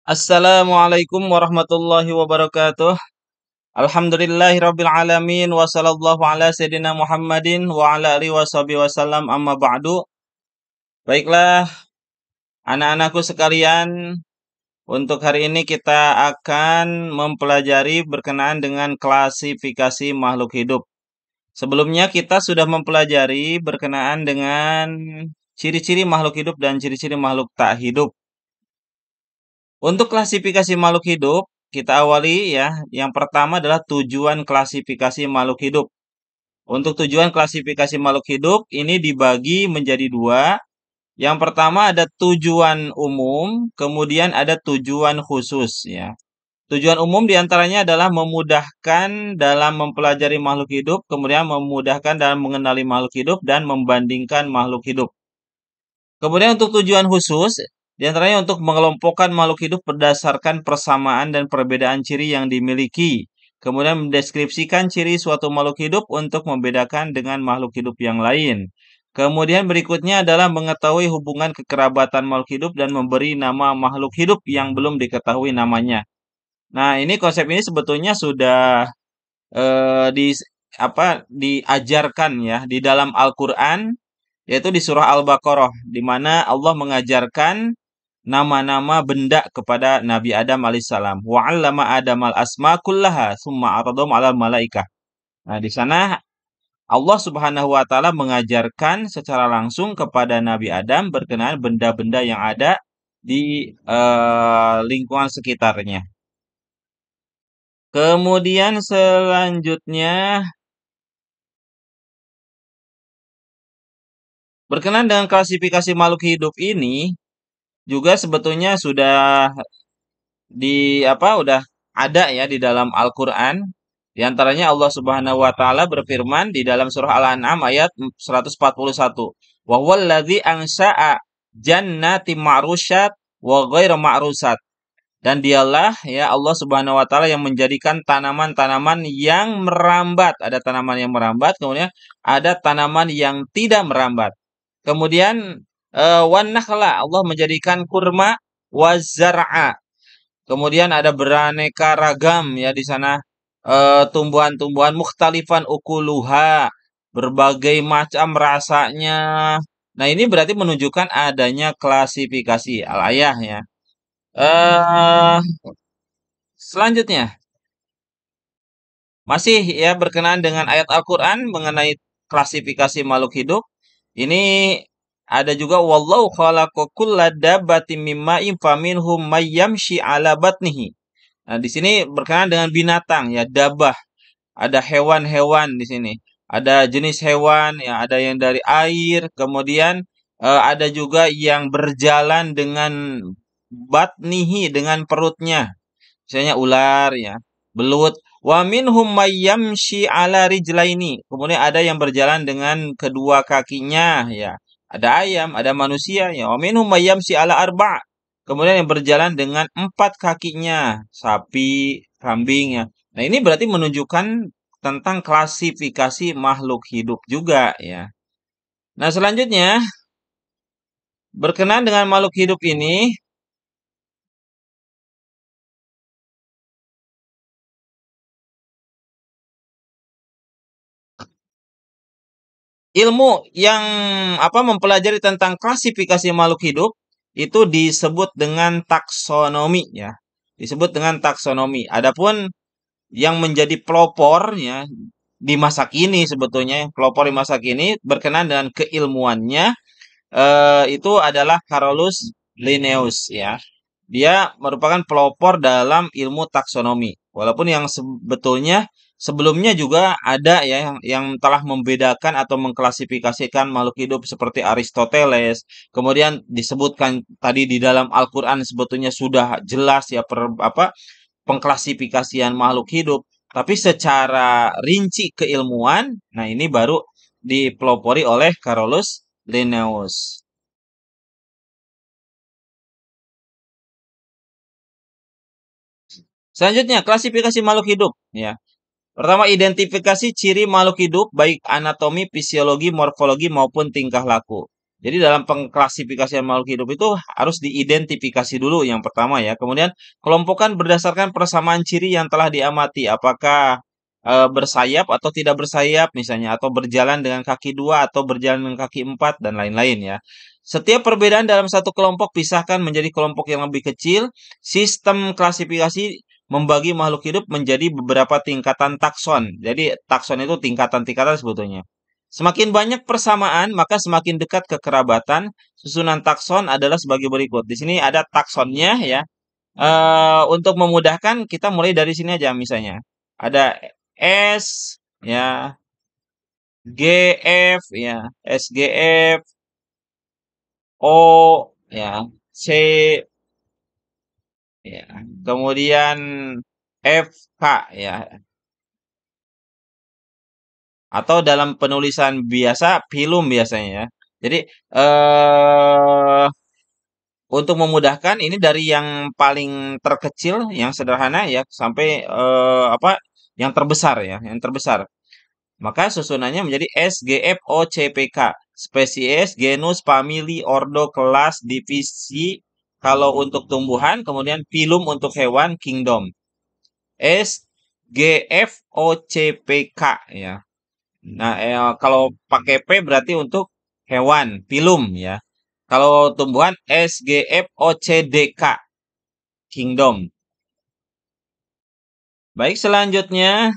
Assalamualaikum warahmatullahi wabarakatuh. Alhamdulillahirabbil alamin wa sallallahu ala sayyidina Muhammadin wa ala alihi washabihi wasallam amma ba'du. Baiklah, anak-anakku sekalian, untuk hari ini kita akan mempelajari berkenaan dengan klasifikasi makhluk hidup. Sebelumnya kita sudah mempelajari berkenaan dengan ciri-ciri makhluk hidup dan ciri-ciri makhluk tak hidup. Untuk klasifikasi makhluk hidup, kita awali ya. Yang pertama adalah tujuan klasifikasi makhluk hidup. Untuk tujuan klasifikasi makhluk hidup ini dibagi menjadi dua. Yang pertama ada tujuan umum, kemudian ada tujuan khusus ya. Tujuan umum diantaranya adalah memudahkan dalam mempelajari makhluk hidup, kemudian memudahkan dalam mengenali makhluk hidup dan membandingkan makhluk hidup. Kemudian untuk tujuan khusus, diantaranya untuk mengelompokkan makhluk hidup berdasarkan persamaan dan perbedaan ciri yang dimiliki. Kemudian mendeskripsikan ciri suatu makhluk hidup untuk membedakan dengan makhluk hidup yang lain. Kemudian berikutnya adalah mengetahui hubungan kekerabatan makhluk hidup dan memberi nama makhluk hidup yang belum diketahui namanya. Nah, ini konsep ini sebetulnya sudah eh, di diajarkan ya di dalam Al-Qur'an, yaitu di surah Al-Baqarah, di mana Allah mengajarkan nama-nama benda kepada Nabi Adam alaihissalam. Wa 'allama Adamal asma kullaha tsumma 'aradahum 'alal malaikah. Nah, di sana Allah Subhanahu wa taala mengajarkan secara langsung kepada Nabi Adam berkenaan benda-benda yang ada di lingkungan sekitarnya. Kemudian selanjutnya berkenaan dengan klasifikasi makhluk hidup ini juga sebetulnya sudah udah ada ya di dalam Al-Qur'an. Di antaranya Allah Subhanahu wa taala berfirman di dalam surah Al-An'am ayat 141. Wa huwallazi ansa'a jannati ma'rusyat wa ghairu ma'rusat. Dan dialah ya Allah Subhanahu wa taala yang menjadikan tanaman-tanaman yang merambat. Ada tanaman yang merambat, kemudian ada tanaman yang tidak merambat. Kemudian wan nakhla, Allah menjadikan kurma, wa zar'a. Kemudian ada beraneka ragam ya di sana tumbuhan-tumbuhan mukhtalifan ukuluha, berbagai macam rasanya. Nah, ini berarti menunjukkan adanya klasifikasi al-ayah ya. Eh Selanjutnya masih ya berkenaan dengan ayat Al-Qur'an mengenai klasifikasi makhluk hidup. Ini ada juga wallahu khalaqa kulla dabbatin mimma'in faminhum may yamshi 'ala batnihi. Nah, di sini berkenaan dengan binatang ya, dabah. Ada hewan-hewan di sini. Ada jenis hewan ya, ada yang dari air, kemudian ada juga yang berjalan dengan batnihi dengan perutnya. Misalnya ular ya, belut. Wa minhum may yamshi 'ala rijlaini. Kemudian ada yang berjalan dengan kedua kakinya ya. Ada ayam, ada manusia ya. Wa minhum may yamshi 'ala arba'. Kemudian yang berjalan dengan empat kakinya, sapi, kambing ya. Nah, ini berarti menunjukkan tentang klasifikasi makhluk hidup juga ya. Nah, selanjutnya berkenaan dengan makhluk hidup ini, ilmu yang mempelajari tentang klasifikasi makhluk hidup itu disebut dengan taksonomi ya. Disebut dengan taksonomi. Adapun yang menjadi pelopor ya di masa kini sebetulnya pelopor di masa kini berkenaan dengan keilmuannya itu adalah Carolus Linnaeus ya. Dia merupakan pelopor dalam ilmu taksonomi. Walaupun yang sebetulnya sebelumnya juga ada ya yang telah membedakan atau mengklasifikasikan makhluk hidup seperti Aristoteles. Kemudian disebutkan tadi di dalam Al-Qur'an sebetulnya sudah jelas ya pengklasifikasian makhluk hidup. Tapi secara rinci keilmuan, nah ini baru dipelopori oleh Carolus Linnaeus. Selanjutnya, klasifikasi makhluk hidup. Ya. Pertama, identifikasi ciri makhluk hidup baik anatomi, fisiologi, morfologi maupun tingkah laku. Jadi dalam pengklasifikasian makhluk hidup itu harus diidentifikasi dulu yang pertama ya. Kemudian kelompokkan berdasarkan persamaan ciri yang telah diamati. Apakah bersayap atau tidak bersayap misalnya, atau berjalan dengan kaki dua atau berjalan dengan kaki empat dan lain-lain ya. Setiap perbedaan dalam satu kelompok pisahkan menjadi kelompok yang lebih kecil. Sistem klasifikasi membagi makhluk hidup menjadi beberapa tingkatan takson. Jadi takson itu tingkatan-tingkatan sebetulnya. Semakin banyak persamaan, maka semakin dekat kekerabatan. Susunan takson adalah sebagai berikut. Di sini ada taksonnya ya. Untuk memudahkan kita mulai dari sini aja misalnya. Ada S ya, GF ya, SGF, O ya, C ya. Kemudian FK ya. Atau dalam penulisan biasa filum biasanya ya. Jadi untuk memudahkan ini dari yang paling terkecil, yang sederhana ya sampai apa yang terbesar ya, yang terbesar. Maka susunannya menjadi SGFOCPK. Spesies, genus, famili, ordo, kelas, divisi kalau untuk tumbuhan, kemudian filum untuk hewan, kingdom. SGFOCPK ya. Nah, kalau pakai P berarti untuk hewan, filum ya. Kalau tumbuhan SGFOCDK, kingdom. Baik, selanjutnya.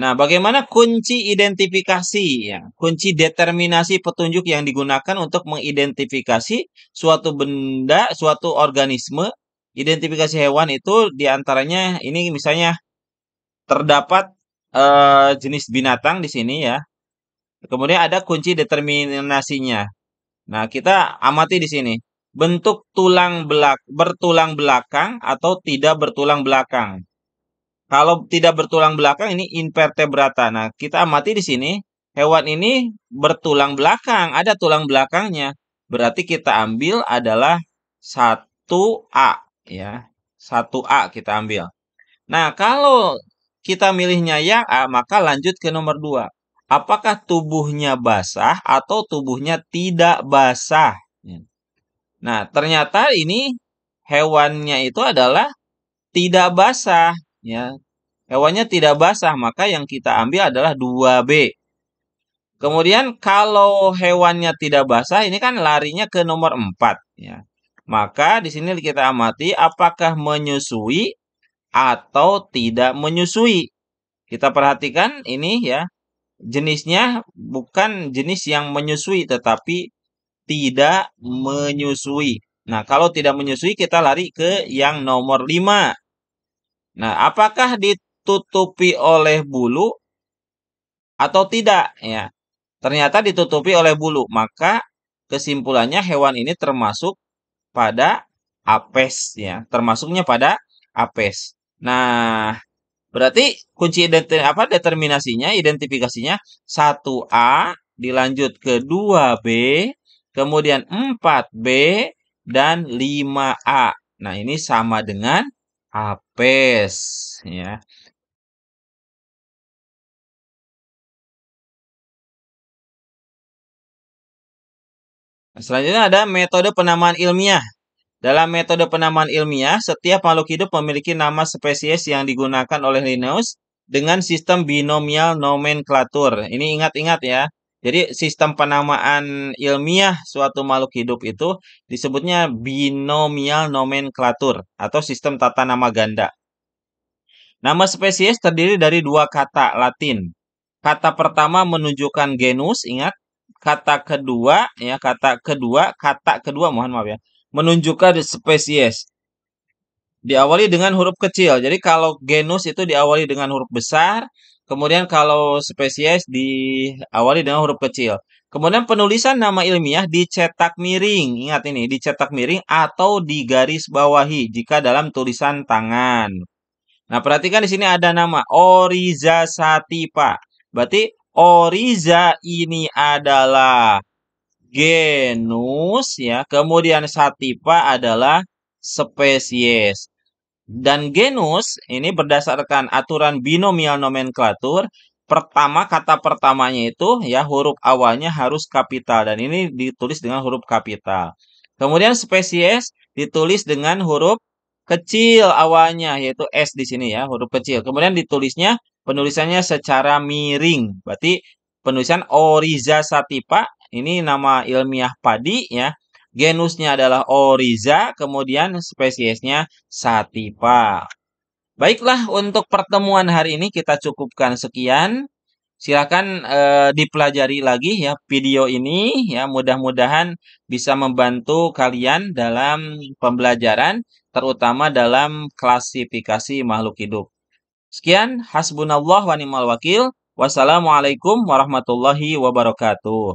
Nah, bagaimana kunci identifikasi ya? Kunci determinasi petunjuk yang digunakan untuk mengidentifikasi suatu benda, suatu organisme. Identifikasi hewan itu diantaranya ini misalnya terdapat jenis binatang di sini ya. Kemudian ada kunci determinasinya. Nah, kita amati di sini. Bentuk bertulang belakang atau tidak bertulang belakang. Kalau tidak bertulang belakang ini invertebrata. Nah, kita amati di sini. Hewan ini bertulang belakang, ada tulang belakangnya. Berarti kita ambil adalah 1A ya. 1A kita ambil. Nah, kalau kita milihnya yang A, maka lanjut ke nomor 2. Apakah tubuhnya basah atau tubuhnya tidak basah? Nah, ternyata ini hewannya itu adalah tidak basah. Ya, hewannya tidak basah, maka yang kita ambil adalah 2B. Kemudian kalau hewannya tidak basah, ini kan larinya ke nomor 4. Ya. Maka di sini kita amati apakah menyusui atau tidak menyusui. Kita perhatikan ini ya, jenisnya bukan jenis yang menyusui, tetapi tidak menyusui. Nah, kalau tidak menyusui, kita lari ke yang nomor 5. Nah, apakah ditutupi oleh bulu atau tidak? Ya, ternyata ditutupi oleh bulu. Maka kesimpulannya hewan ini termasuk pada apes ya, termasuknya pada apes. Nah, berarti kunci determinasinya, identifikasinya 1A dilanjut ke 2B, kemudian 4B dan 5A. Nah, ini sama dengan apes ya. Selanjutnya ada metode penamaan ilmiah. Dalam metode penamaan ilmiah, setiap makhluk hidup memiliki nama spesies yang digunakan oleh Linnaeus dengan sistem binomial nomenklatur. Ini ingat-ingat ya. Jadi sistem penamaan ilmiah suatu makhluk hidup itu disebutnya binomial nomenklatur atau sistem tata nama ganda. Nama spesies terdiri dari dua kata Latin. Kata pertama menunjukkan genus, ingat. Kata kedua, mohon maaf ya, menunjukkan spesies. Diawali dengan huruf kecil. Jadi kalau genus itu diawali dengan huruf besar, kemudian kalau spesies diawali dengan huruf kecil. Kemudian penulisan nama ilmiah dicetak miring. Ingat ini, dicetak miring atau digaris bawahi jika dalam tulisan tangan. Nah, perhatikan di sini ada nama Oryza sativa. Berarti Oryza ini adalah genus ya, kemudian sativa adalah spesies. Dan genus ini berdasarkan aturan binomial nomenklatur kata pertamanya itu ya huruf awalnya harus kapital dan ini ditulis dengan huruf kapital. Kemudian spesies ditulis dengan huruf kecil awalnya yaitu S di sini ya, huruf kecil. Kemudian penulisannya secara miring. Berarti penulisan Oryza sativa, ini nama ilmiah padi ya. Genusnya adalah Oryza, kemudian spesiesnya sativa. Baiklah, untuk pertemuan hari ini kita cukupkan sekian. Silakan dipelajari lagi ya video ini ya, mudah-mudahan bisa membantu kalian dalam pembelajaran terutama dalam klasifikasi makhluk hidup. Sekian, hasbunallah wa ni'mal wakil. Wassalamualaikum warahmatullahi wabarakatuh.